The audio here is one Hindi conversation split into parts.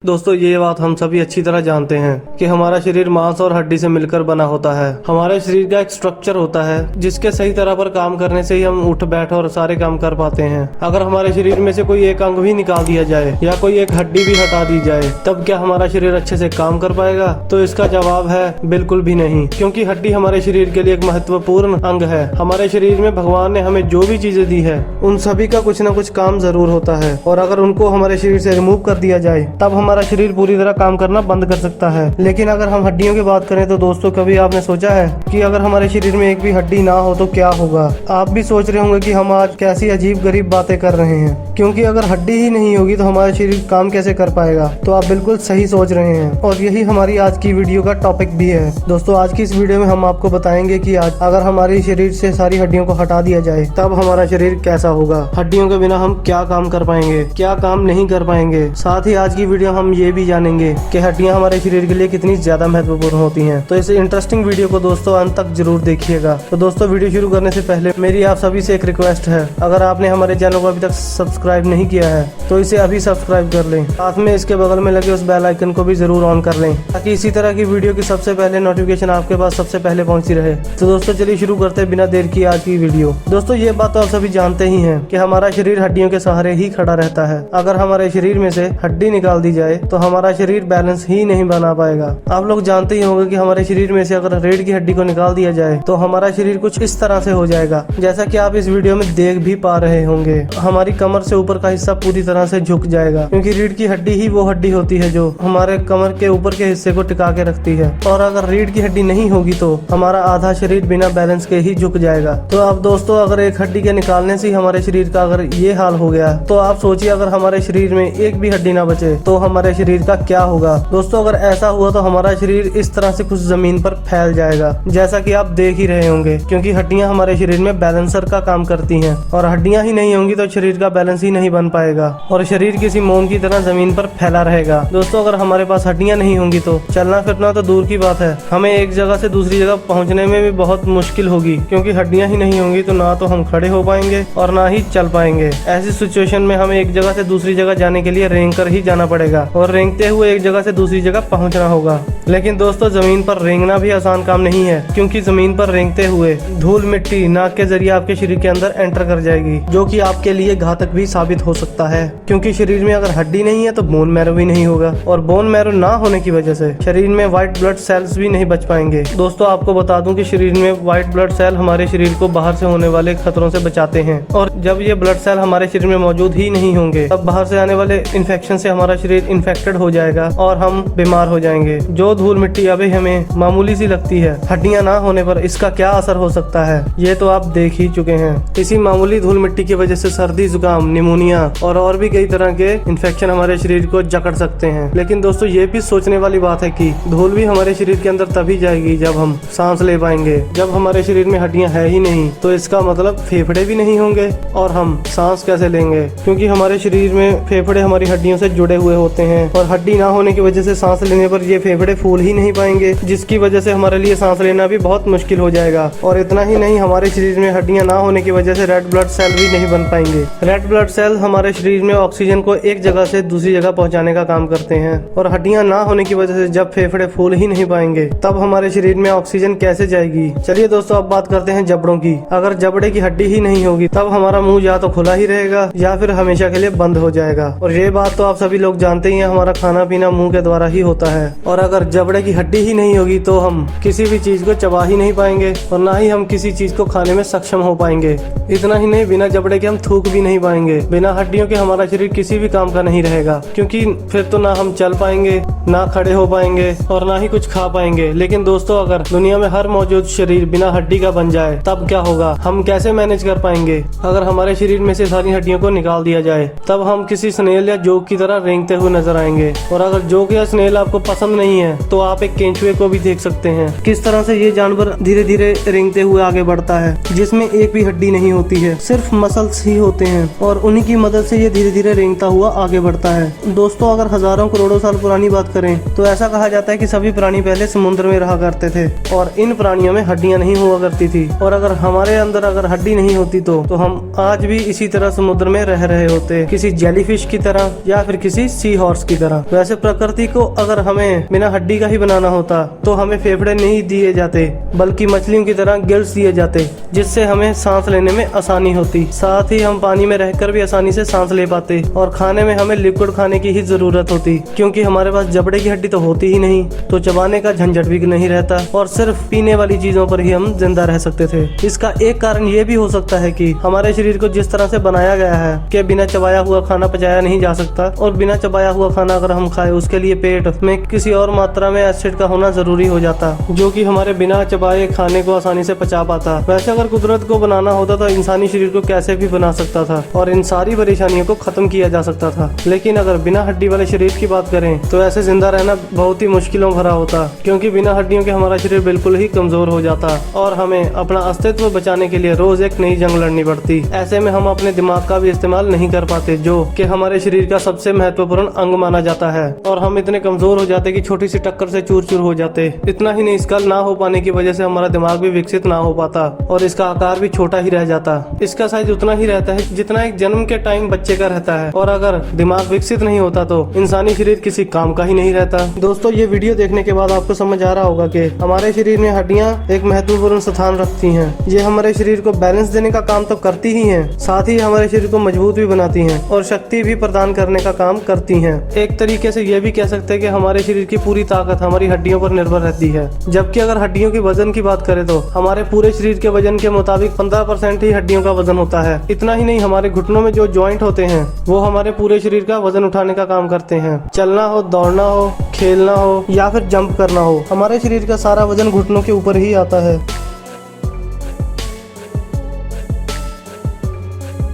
दोस्तों ये बात हम सभी अच्छी तरह जानते हैं कि हमारा शरीर मांस और हड्डी से मिलकर बना होता है। हमारे शरीर का एक स्ट्रक्चर होता है जिसके सही तरह पर काम करने से ही हम उठ बैठ और सारे काम कर पाते हैं। अगर हमारे शरीर में से कोई एक अंग भी निकाल दिया जाए या कोई एक हड्डी भी हटा दी जाए तब क्या हमारा शरीर अच्छे से काम कर पाएगा? तो इसका जवाब है बिल्कुल भी नहीं, क्योंकि हड्डी हमारे शरीर के लिए एक महत्वपूर्ण अंग है। हमारे शरीर में भगवान ने हमें जो भी चीजें दी है उन सभी का कुछ न कुछ काम जरूर होता है, और अगर उनको हमारे शरीर से रिमूव कर दिया जाए तब हमारा शरीर पूरी तरह काम करना बंद कर सकता है। लेकिन अगर हम हड्डियों की बात करें तो दोस्तों, कभी आपने सोचा है कि अगर हमारे शरीर में एक भी हड्डी ना हो तो क्या होगा? आप भी सोच रहे होंगे कि हम आज कैसी अजीब गरीब बातें कर रहे हैं, क्योंकि अगर हड्डी ही नहीं होगी तो हमारा शरीर काम कैसे कर पाएगा? तो आप बिल्कुल सही सोच रहे हैं, और यही हमारी आज की वीडियो का टॉपिक भी है। दोस्तों, आज की इस वीडियो में हम आपको बताएंगे कि आज अगर हमारे शरीर से सारी हड्डियों को हटा दिया जाए तब हमारा शरीर कैसा होगा, हड्डियों के बिना हम क्या काम कर पाएंगे, क्या काम नहीं कर पाएंगे। साथ ही आज की वीडियो हम ये भी जानेंगे कि हड्डियां हमारे शरीर के लिए कितनी ज्यादा महत्वपूर्ण होती हैं। तो इस इंटरेस्टिंग वीडियो को दोस्तों अंत तक जरूर देखिएगा। तो दोस्तों, वीडियो शुरू करने से पहले मेरी आप सभी से एक रिक्वेस्ट है, अगर आपने हमारे चैनल को अभी तक सब्सक्राइब नहीं किया है तो इसे अभी सब्सक्राइब कर लें। साथ में इसके बगल में लगे उस बेल आइकन को भी जरूर ऑन कर लें, ताकि इसी तरह की वीडियो की सबसे पहले नोटिफिकेशन आपके पास सबसे पहले पहुंची रहे। तो दोस्तों चलिए शुरू करते हैं बिना देर की आज की वीडियो। दोस्तों, ये बात तो आप सभी जानते ही हैं कि हमारा शरीर हड्डियों के सहारे ही खड़ा रहता है। अगर हमारे शरीर में से हड्डी निकाल दी जाए तो हमारा शरीर बैलेंस ही नहीं बना पाएगा। आप लोग जानते ही होंगे कि हमारे शरीर में से अगर रीढ़ की हड्डी को निकाल दिया जाए तो हमारा शरीर कुछ इस तरह से हो जाएगा, जैसा कि आप इस वीडियो में देख भी पा रहे होंगे। हमारी कमर से ऊपर का हिस्सा पूरी तरह से झुक जाएगा, क्योंकि रीढ़ की हड्डी ही वो हड्डी होती है जो हमारे कमर के ऊपर के हिस्से को टिका के रखती है। और अगर रीढ़ की हड्डी नहीं होगी तो हमारा आधा शरीर बिना बैलेंस के ही झुक जाएगा। तो अब दोस्तों, अगर एक हड्डी के निकालने से ही हमारे शरीर का अगर ये हाल हो गया तो आप सोचिए अगर हमारे शरीर में एक भी हड्डी ना बचे तो हमारे शरीर का क्या होगा? दोस्तों, अगर ऐसा हुआ तो हमारा शरीर इस तरह से कुछ जमीन पर फैल जाएगा, जैसा कि आप देख ही रहे होंगे, क्योंकि हड्डियां हमारे शरीर में बैलेंसर का काम करती हैं, और हड्डियां ही नहीं होंगी तो शरीर का बैलेंस ही नहीं बन पाएगा और शरीर किसी मोम की तरह जमीन पर फैला रहेगा। दोस्तों, अगर हमारे पास हड्डियां नहीं होंगी तो चलना फिरना तो दूर की बात है, हमें एक जगह से दूसरी जगह पहुंचने में भी बहुत मुश्किल होगी, क्योंकि हड्डियां ही नहीं होंगी तो ना तो हम खड़े हो पाएंगे और ना ही चल पाएंगे। ऐसी सिचुएशन में हमें एक जगह से दूसरी जगह जाने के लिए रेंग कर ही जाना पड़ेगा, और रेंगते हुए एक जगह से दूसरी जगह पहुंचना होगा। लेकिन दोस्तों, जमीन पर रेंगना भी आसान काम नहीं है, क्योंकि जमीन पर रेंगते हुए धूल मिट्टी नाक के जरिए आपके शरीर के अंदर एंटर कर जाएगी, जो कि आपके लिए घातक भी साबित हो सकता है। क्योंकि शरीर में अगर हड्डी नहीं है तो बोन मैरो भी नहीं होगा, और बोन मैरो ना होने की वजह से शरीर में व्हाइट ब्लड सेल्स भी नहीं बच पाएंगे। दोस्तों, आपको बता दूं कि शरीर में व्हाइट ब्लड सेल हमारे शरीर को बाहर से होने वाले खतरों से बचाते हैं, और जब ये ब्लड सेल हमारे शरीर में मौजूद ही नहीं होंगे तब बाहर से आने वाले इन्फेक्शन से हमारा शरीर इन्फेक्टेड हो जाएगा और हम बीमार हो जाएंगे। जो धूल मिट्टी अभी हमें मामूली सी लगती है, हड्डियां ना होने पर इसका क्या असर हो सकता है ये तो आप देख ही चुके हैं। इसी मामूली धूल मिट्टी की वजह से सर्दी, जुकाम, निमोनिया और भी कई तरह के इन्फेक्शन हमारे शरीर को जकड़ सकते हैं। लेकिन दोस्तों, ये भी सोचने वाली बात है कि धूल भी हमारे शरीर के अंदर तभी जाएगी जब हम सांस ले पाएंगे। जब हमारे शरीर में हड्डियां है ही नहीं तो इसका मतलब फेफड़े भी नहीं होंगे, और हम सांस कैसे लेंगे? क्योंकि हमारे शरीर में फेफड़े हमारी हड्डियों से जुड़े हुए होते हैं, और हड्डी ना होने की वजह से सांस लेने पर ये फेफड़े फूल ही नहीं पाएंगे, जिसकी वजह से हमारे लिए सांस लेना भी बहुत मुश्किल हो जाएगा। और इतना ही नहीं, हमारे शरीर में हड्डियां ना होने की वजह से रेड ब्लड सेल भी नहीं बन पाएंगे। रेड ब्लड सेल हमारे शरीर में ऑक्सीजन को एक जगह से दूसरी जगह पहुंचाने का काम करते हैं, और हड्डियां ना होने की वजह से जब फेफड़े फूल ही नहीं पाएंगे तब हमारे शरीर में ऑक्सीजन कैसे जाएगी? चलिए दोस्तों, अब बात करते हैं जबड़ों की। अगर जबड़े की हड्डी ही नहीं होगी तब हमारा मुंह या तो खुला ही रहेगा या फिर हमेशा के लिए बंद हो जाएगा। और ये बात तो आप सभी लोग जानते ही हैं, हमारा खाना पीना मुंह के द्वारा ही होता है, और अगर जबड़े की हड्डी ही नहीं होगी तो हम किसी भी चीज को चबा ही नहीं पाएंगे, और ना ही हम किसी चीज को खाने में सक्षम हो पाएंगे। इतना ही नहीं, बिना जबड़े के हम थूक भी नहीं पाएंगे। बिना हड्डियों के हमारा शरीर किसी भी काम का नहीं रहेगा, क्योंकि फिर तो ना हम चल पाएंगे, ना खड़े हो पाएंगे, और ना ही कुछ खा पाएंगे। लेकिन दोस्तों, अगर दुनिया में हर मौजूद शरीर बिना हड्डी का बन जाए तब क्या होगा? हम कैसे मैनेज कर पाएंगे? अगर हमारे शरीर में से सारी हड्डियों को निकाल दिया जाए तब हम किसी स्नेल या जोक की तरह रेंगते हुए नजर आएंगे। और अगर जोक या स्नेल आपको पसंद नहीं है तो आप एक केंचुए को भी देख सकते हैं, किस तरह से ये जानवर धीरे धीरे रेंगते हुए आगे बढ़ता है, जिसमें एक भी हड्डी नहीं होती है, सिर्फ मसल्स ही होते हैं, और उन्हीं की मदद से ये धीरे धीरे रेंगता हुआ आगे बढ़ता है। दोस्तों, अगर हजारों करोड़ों साल पुरानी बात करें तो ऐसा कहा जाता है कि सभी प्राणी पहले समुद्र में रहा करते थे और इन प्राणियों में हड्डियां नहीं हुआ करती थी, और अगर हमारे अंदर अगर हड्डी नहीं होती तो हम आज भी इसी तरह समुद्र में रह रहे होते, किसी जेलीफिश की तरह या फिर किसी सी हॉर्स की तरह। वैसे प्रकृति को अगर हमें बिना हड्डी का ही बनाना होता तो हमें फेफड़े नहीं दिए जाते, बल्कि मछलियों की तरह गिल्स दिए जाते, जिससे हमें सांस लेने में आसानी होती। साथ ही हम पानी में रहकर भी आसानी से सांस ले पाते, और खाने में हमें लिक्विड खाने की ही जरूरत होती, क्योंकि हमारे पास जबड़े की हड्डी तो होती ही नहीं, तो चबाने का झंझट भी नहीं रहता, और सिर्फ पीने वाली चीजों पर ही हम जिंदा रह सकते थे। इसका एक कारण ये भी हो सकता है कि हमारे शरीर को जिस तरह से बनाया गया है कि बिना चबाया हुआ खाना पचाया नहीं जा सकता, और बिना चबाया हुआ खाना अगर हम खाए उसके लिए पेट में किसी और मात्रा में एसिड का होना जरूरी हो जाता, जो कि हमारे बिना चबाए खाने को आसानी से पचा पाता। वैसे अगर कुदरत को बनाना होता तो इंसानी शरीर को कैसे भी बना सकता था और इन सारी परेशानियों को खत्म किया जा सकता था। लेकिन अगर बिना हड्डी वाले शरीर की बात करें तो ऐसे जिंदा रहना बहुत ही मुश्किलों भरा होता, क्योंकि बिना हड्डियों के हमारा शरीर बिल्कुल ही कमजोर हो जाता और हमें अपना अस्तित्व बचाने के लिए रोज एक नई जंग लड़नी पड़ती। ऐसे में हम अपने दिमाग का भी इस्तेमाल नहीं कर पाते, जो कि हमारे शरीर का सबसे महत्वपूर्ण अंग माना जाता है, और हम इतने कमजोर हो जाते कि छोटी सी टक्कर से चूर चूर हो जाते। इतना ही नहीं, इसका ना हो पाने की वजह से हमारा दिमाग भी विकसित ना हो पाता और इसका आकार भी छोटा ही रह जाता। इसका साइज उतना ही रहता है जितना एक जन्म के टाइम बच्चे का रहता है, और अगर दिमाग विकसित नहीं होता तो इंसानी शरीर किसी काम का ही नहीं रहता। दोस्तों, ये वीडियो देखने के बाद आपको समझ आ रहा होगा कि हमारे शरीर में हड्डियां एक महत्वपूर्ण स्थान रखती हैं। ये हमारे शरीर को बैलेंस देने का काम तो करती ही हैं, साथ ही हमारे शरीर को मजबूत भी बनाती हैं और शक्ति भी प्रदान करने का काम करती हैं। एक तरीके से ये भी कह सकते हैं कि हमारे शरीर की पूरी ताकत हमारी हड्डियों पर निर्भर रहती है, जबकि अगर हड्डियों के वजन की बात करें तो हमारे पूरे शरीर के वजन के मुताबिक 15% ही हड्डियों का वजन होता है। इतना ही नहीं, हमारे घुटनों में जो जॉइंट होते हैं वो हमारे पूरे शरीर का वजन उठाने का काम करते हैं। चलना हो, दौड़ना हो, खेलना हो या फिर जंप करना हो, हमारे शरीर का सारा वजन घुटनों के ऊपर ही आता है।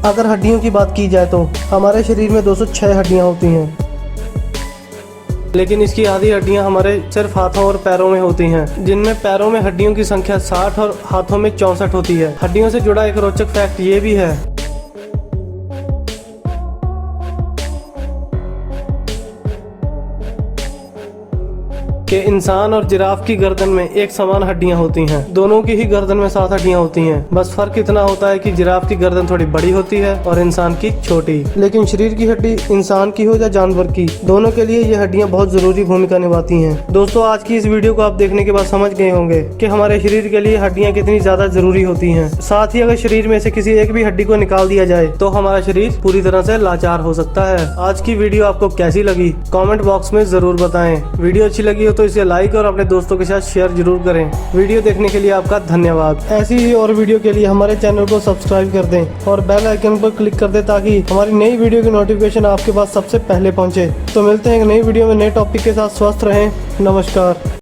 अगर हड्डियों की बात की जाए तो हमारे शरीर में 206 हड्डियां होती हैं, लेकिन इसकी आधी हड्डियां हमारे सिर्फ हाथों और पैरों में होती हैं, जिनमें पैरों में हड्डियों की संख्या 60 और हाथों में 64 होती है। हड्डियों से जुड़ा एक रोचक फैक्ट ये भी है कि इंसान और जिराफ की गर्दन में एक समान हड्डियां होती हैं। दोनों की ही गर्दन में 7 हड्डियां होती हैं, बस फर्क इतना होता है कि जिराफ की गर्दन थोड़ी बड़ी होती है और इंसान की छोटी। लेकिन शरीर की हड्डी इंसान की हो या जानवर की, दोनों के लिए ये हड्डियां बहुत जरूरी भूमिका निभाती हैं। दोस्तों, आज की इस वीडियो को आप देखने के बाद समझ गए होंगे कि हमारे शरीर के लिए हड्डियां कितनी ज्यादा जरूरी होती हैं। साथ ही अगर शरीर में से किसी एक भी हड्डी को निकाल दिया जाए तो हमारा शरीर पूरी तरह से लाचार हो सकता है। आज की वीडियो आपको कैसी लगी कमेंट बॉक्स में जरूर बताएं। वीडियो अच्छी लगी हो तो इसे लाइक और अपने दोस्तों के साथ शेयर जरूर करें। वीडियो देखने के लिए आपका धन्यवाद। ऐसी ही और वीडियो के लिए हमारे चैनल को सब्सक्राइब कर दें और बेल आइकन पर क्लिक कर दें ताकि हमारी नई वीडियो की नोटिफिकेशन आपके पास सबसे पहले पहुंचे। तो मिलते हैं एक नई वीडियो में नए टॉपिक के साथ। स्वस्थ रहें। नमस्कार।